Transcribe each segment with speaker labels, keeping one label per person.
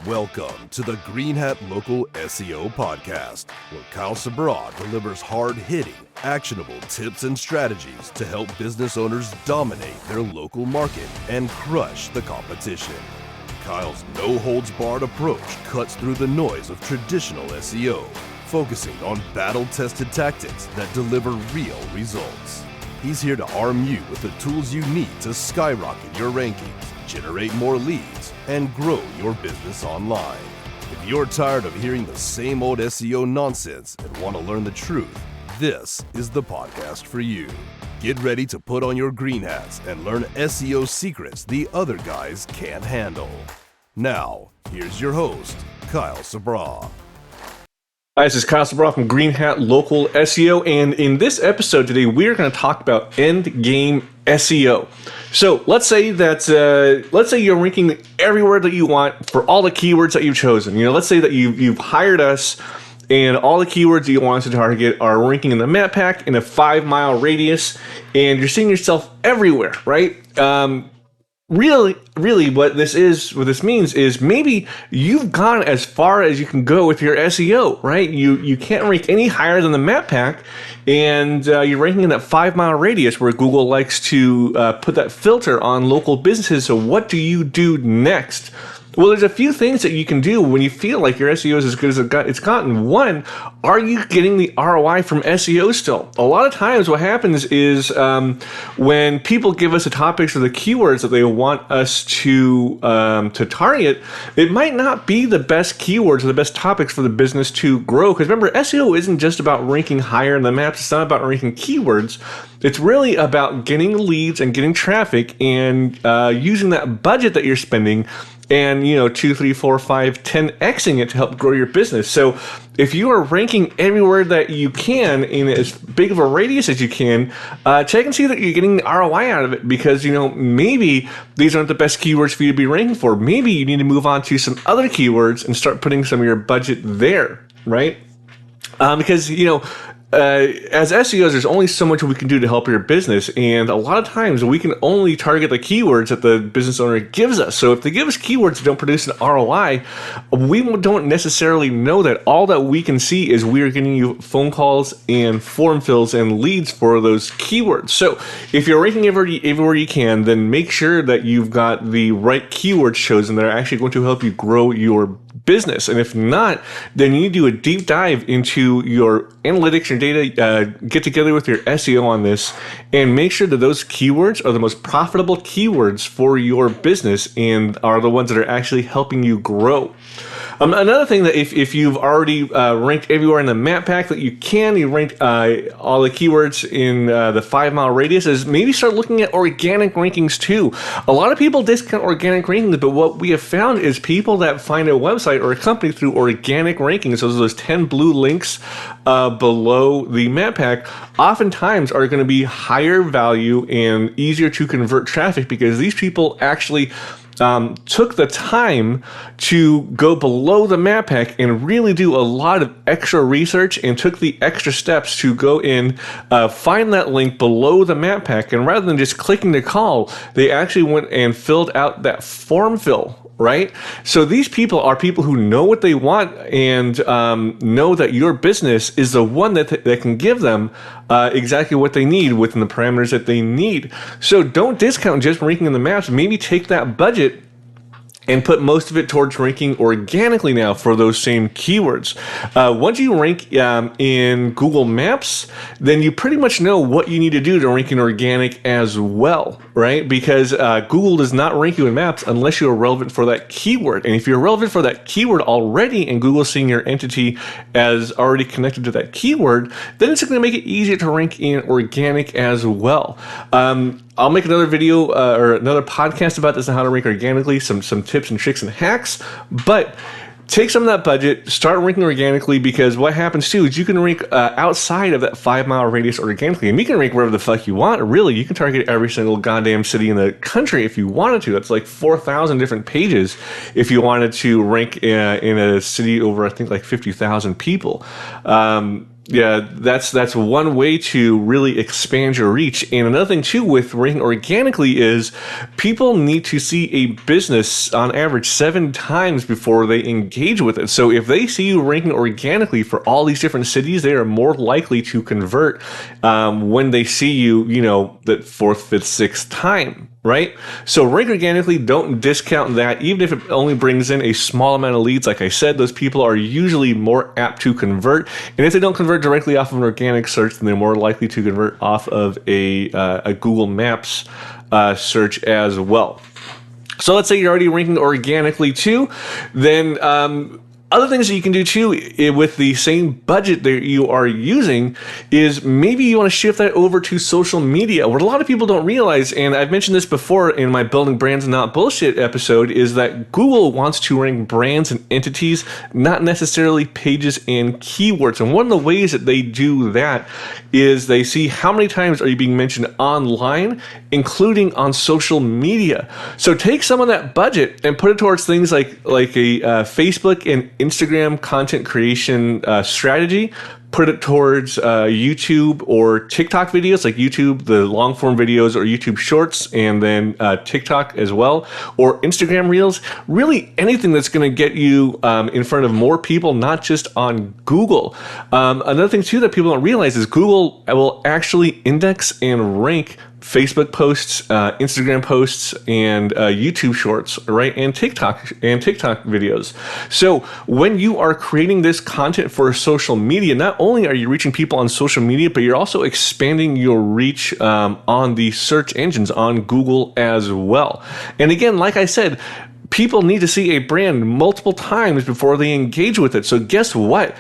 Speaker 1: Welcome to the Green Hat Local SEO Podcast, where Kyle Sabra delivers hard-hitting, actionable tips and strategies to help business owners dominate their local market and crush the competition. Kyle's no-holds-barred approach cuts through the noise of traditional SEO, focusing on battle-tested tactics that deliver real results. He's here to arm you with the tools you need to skyrocket your rankings, generate more leads, and grow your business online. If you're tired of hearing the same old SEO nonsense and want to learn the truth, this is the podcast for you. Get ready to put on your green hats and learn SEO secrets the other guys can't handle. Now, here's your host, Kyle Sabra.
Speaker 2: Hi, this is Kyle Sabra from Green Hat Local SEO, and in this episode today, we're going to talk about Endgame SEO. So let's say you're ranking everywhere that you want for all the keywords that you've chosen. Let's say that you've hired us, and all the keywords that you want us to target are ranking in the map pack in a 5-mile radius, and you're seeing yourself everywhere, right? Really, what this means is maybe you've gone as far as you can go with your SEO, right? You can't rank any higher than the map pack, and you're ranking in that 5-mile radius where Google likes to put that filter on local businesses. So what do you do next? Well, there's a few things that you can do when you feel like your SEO is as good as it's gotten. One, are you getting the ROI from SEO still? A lot of times what happens is when people give us the topics or the keywords that they want us to target, it might not be the best keywords or the best topics for the business to grow. Because remember, SEO isn't just about ranking higher in the maps. It's not about ranking keywords. It's really about getting leads and getting traffic and using that budget that you're spending and 2, 3, 4, 5, 10xing it to help grow your business. So if you are ranking everywhere that you can in as big of a radius as you can, check and see that you're getting the ROI out of it, because maybe these aren't the best keywords for you to be ranking for. Maybe you need to move on to some other keywords and start putting some of your budget there, right? Because as SEOs, there's only so much we can do to help your business, and a lot of times we can only target the keywords that the business owner gives us. So if they give us keywords that don't produce an ROI, we don't necessarily know that. All that we can see is we are getting you phone calls and form fills and leads for those keywords. So if you're ranking everywhere you can, then make sure that you've got the right keywords chosen that are actually going to help you grow your business. And if not, then you need to do a deep dive into your analytics, your data, get together with your SEO on this, and make sure that those keywords are the most profitable keywords for your business and are the ones that are actually helping you grow. Another thing that if you've already ranked everywhere in the map pack that you ranked all the keywords in the 5-mile radius, is maybe start looking at organic rankings too. A lot of people discount organic rankings, but what we have found is people that find a website or a company through organic rankings, those 10 blue links below the map pack, oftentimes are going to be higher value and easier to convert traffic, because these people actually took the time to go below the map pack and really do a lot of extra research and took the extra steps to go in, find that link below the map pack, and rather than just clicking the call, they actually went and filled out that form fill. Right? So these people are people who know what they want and know that your business is the one that can give them exactly what they need within the parameters that they need. So don't discount just ranking in the maps. Maybe take that budget and put most of it towards ranking organically now for those same keywords. Once you rank in Google Maps, then you pretty much know what you need to do to rank in organic as well, right? Because Google does not rank you in Maps unless you're relevant for that keyword. And if you're relevant for that keyword already and Google's seeing your entity as already connected to that keyword, then it's going to make it easier to rank in organic as well. I'll make another video or another podcast about this and how to rank organically, some tips and tricks and hacks. But take some of that budget, start ranking organically, because what happens too is you can rank outside of that 5-mile radius organically. And you can rank wherever the fuck you want. Really, you can target every single goddamn city in the country if you wanted to. That's like 4,000 different pages if you wanted to rank in a city over, I think, like 50,000 people. Yeah, that's one way to really expand your reach. And another thing too with ranking organically is people need to see a business on average 7 times before they engage with it. So if they see you ranking organically for all these different cities, they are more likely to convert when they see you, the 4th, 5th, 6th time. Right? So rank organically, don't discount that. Even if it only brings in a small amount of leads, like I said, those people are usually more apt to convert. And if they don't convert directly off of an organic search, then they're more likely to convert off of a Google Maps search as well. So let's say you're already ranking organically too, then other things that you can do too with the same budget that you are using is maybe you want to shift that over to social media. What a lot of people don't realize, and I've mentioned this before in my Building Brands Not Bullshit episode, is that Google wants to rank brands and entities, not necessarily pages and keywords. And one of the ways that they do that is they see how many times are you being mentioned online, including on social media. So take some of that budget and put it towards things like a Facebook and Instagram content creation strategy. Put it towards YouTube or TikTok videos, like YouTube, the long form videos, or YouTube Shorts, and then TikTok as well, or Instagram Reels. Really anything that's going to get you in front of more people, not just on Google. Another thing too that people don't realize is Google will actually index and rank Facebook posts, Instagram posts, and YouTube Shorts, right, and TikTok videos. So when you are creating this content for social media, not only are you reaching people on social media, but you're also expanding your reach on the search engines on Google as well. And again, like I said, people need to see a brand multiple times before they engage with it. So guess what?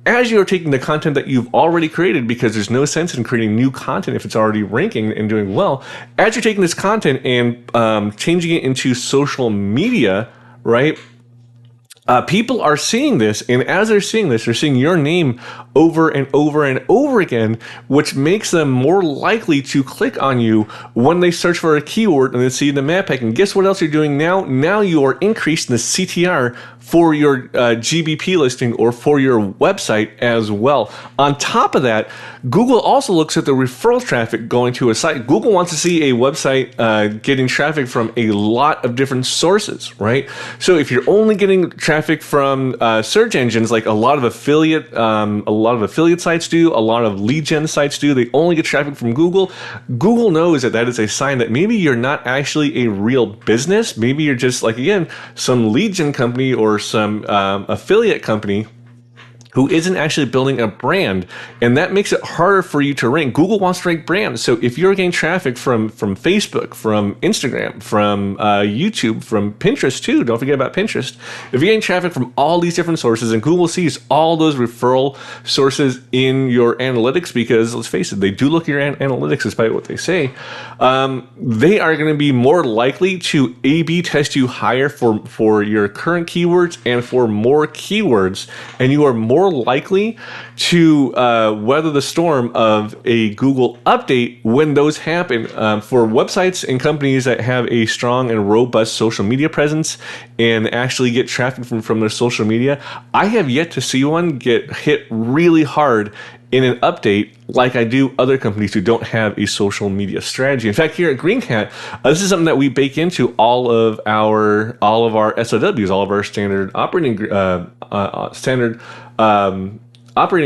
Speaker 2: As you're taking the content that you've already created, because there's no sense in creating new content if it's already ranking and doing well, as you're taking this content and changing it into social media, right? People are seeing this, and as they're seeing this, they're seeing your name over and over and over again, which makes them more likely to click on you when they search for a keyword and then see the map pack. And guess what else you're doing now? Now you are increasing the CTR for your GBP listing or for your website as well. On top of that, Google also looks at the referral traffic going to a site. Google wants to see a website getting traffic from a lot of different sources, right? So if you're only getting traffic from search engines, like a lot of affiliate sites do, a lot of lead gen sites do, they only get traffic from Google. Google knows that is a sign that maybe you're not actually a real business. Maybe you're just, like, again, some lead gen company or some affiliate company who isn't actually building a brand, and that makes it harder for you to rank. Google wants to rank brands. So if you're getting traffic from Facebook, from Instagram, from YouTube, from Pinterest too, don't forget about Pinterest. If you're getting traffic from all these different sources, and Google sees all those referral sources in your analytics, because let's face it, they do look at your analytics despite what they say, they are going to be more likely to A/B test you higher for your current keywords and for more keywords, and you are more likely to weather the storm of a Google update when those happen. For websites and companies that have a strong and robust social media presence and actually get traffic from their social media, I have yet to see one get hit really hard in an update like I do other companies who don't have a social media strategy. In fact, here at Green Hat, this is something that we bake into all of our SOWs, all of our standard operating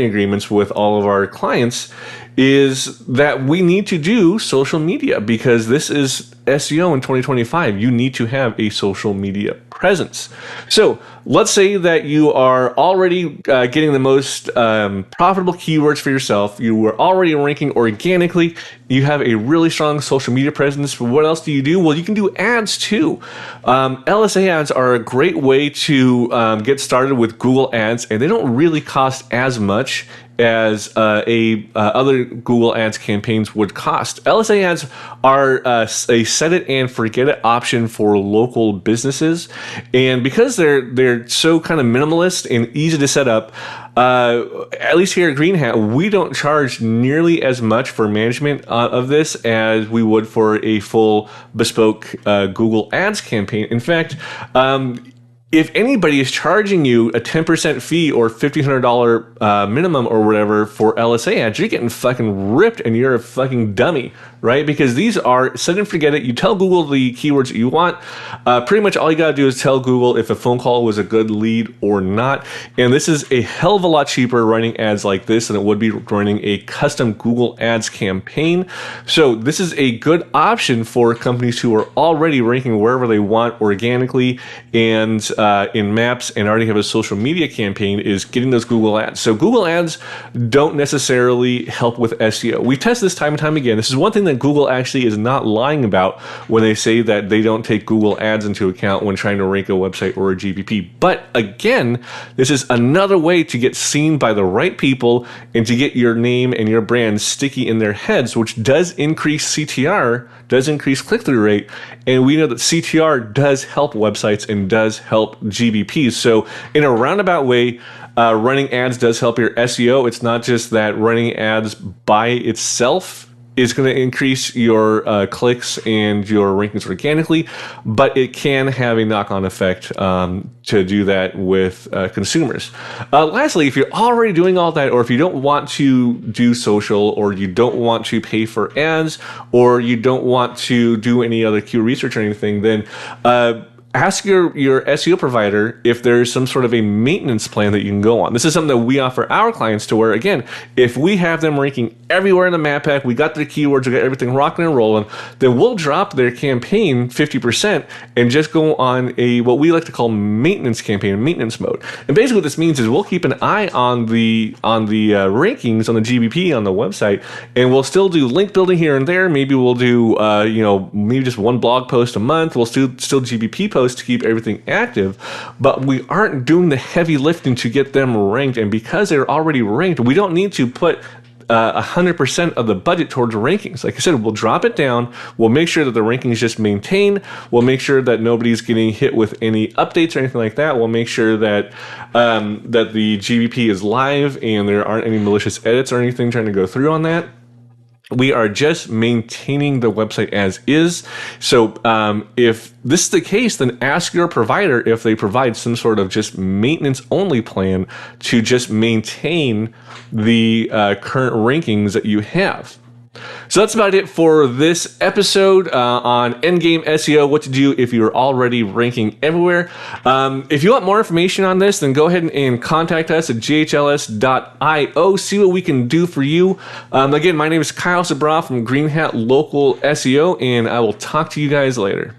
Speaker 2: agreements with all of our clients, is that we need to do social media, because this is SEO in 2025. You need to have a social media presence. So let's say that you are already getting the most profitable keywords for yourself. You were already ranking organically. You have a really strong social media presence. What else do you do? Well, you can do ads too. LSA ads are a great way to get started with Google ads, and they don't really cost as much as other Google Ads campaigns would cost. LSA ads are a set it and forget it option for local businesses, and because they're so kind of minimalist and easy to set up, at least here at Green Hat, we don't charge nearly as much for management of this as we would for a full bespoke Google Ads campaign. In fact, if anybody is charging you a 10% fee or $1,500 minimum or whatever for LSA ads, you're getting fucking ripped and you're a fucking dummy, right? Because these are set and forget it. You tell Google the keywords that you want. Pretty much all you got to do is tell Google if a phone call was a good lead or not. And this is a hell of a lot cheaper running ads like this than it would be running a custom Google Ads campaign. So this is a good option for companies who are already ranking wherever they want organically and in maps and already have a social media campaign, is getting those Google ads. So Google ads don't necessarily help with SEO. We test this time and time again. This is one thing that Google actually is not lying about when they say that they don't take Google ads into account when trying to rank a website or a GPP. But again, this is another way to get seen by the right people and to get your name and your brand sticky in their heads, which does increase CTR, does increase click-through rate, and we know that CTR does help websites and does help GBPs. So in a roundabout way, running ads does help your SEO. It's not just that running ads by itself is going to increase your clicks and your rankings organically, but it can have a knock-on effect to do that with consumers. Lastly, if you're already doing all that, or if you don't want to do social, or you don't want to pay for ads, or you don't want to do any other keyword research or anything, then ask your SEO provider if there's some sort of a maintenance plan that you can go on. This is something that we offer our clients to where, again, if we have them ranking everywhere in the map pack, we got their keywords, we got everything rocking and rolling, then we'll drop their campaign 50% and just go on a what we like to call maintenance campaign, maintenance mode. And basically what this means is we'll keep an eye on the rankings on the GBP on the website, and we'll still do link building here and there. Maybe we'll do maybe just one blog post a month. We'll still GBP posts to keep everything active, but we aren't doing the heavy lifting to get them ranked. And because they're already ranked, we don't need to put 100% of the budget towards rankings. Like I said, we'll drop it down. We'll make sure that the rankings just maintain. We'll make sure that nobody's getting hit with any updates or anything like that. We'll make sure that that the GBP is live and there aren't any malicious edits or anything trying to go through on that. We are just maintaining the website as is. So if this is the case, then ask your provider if they provide some sort of just maintenance only plan to just maintain the current rankings that you have. So that's about it for this episode on Endgame SEO, what to do if you're already ranking everywhere. If you want more information on this, then go ahead and contact us at GHLS.io, see what we can do for you. Again, my name is Kyle Sabra from Green Hat Local SEO, and I will talk to you guys later.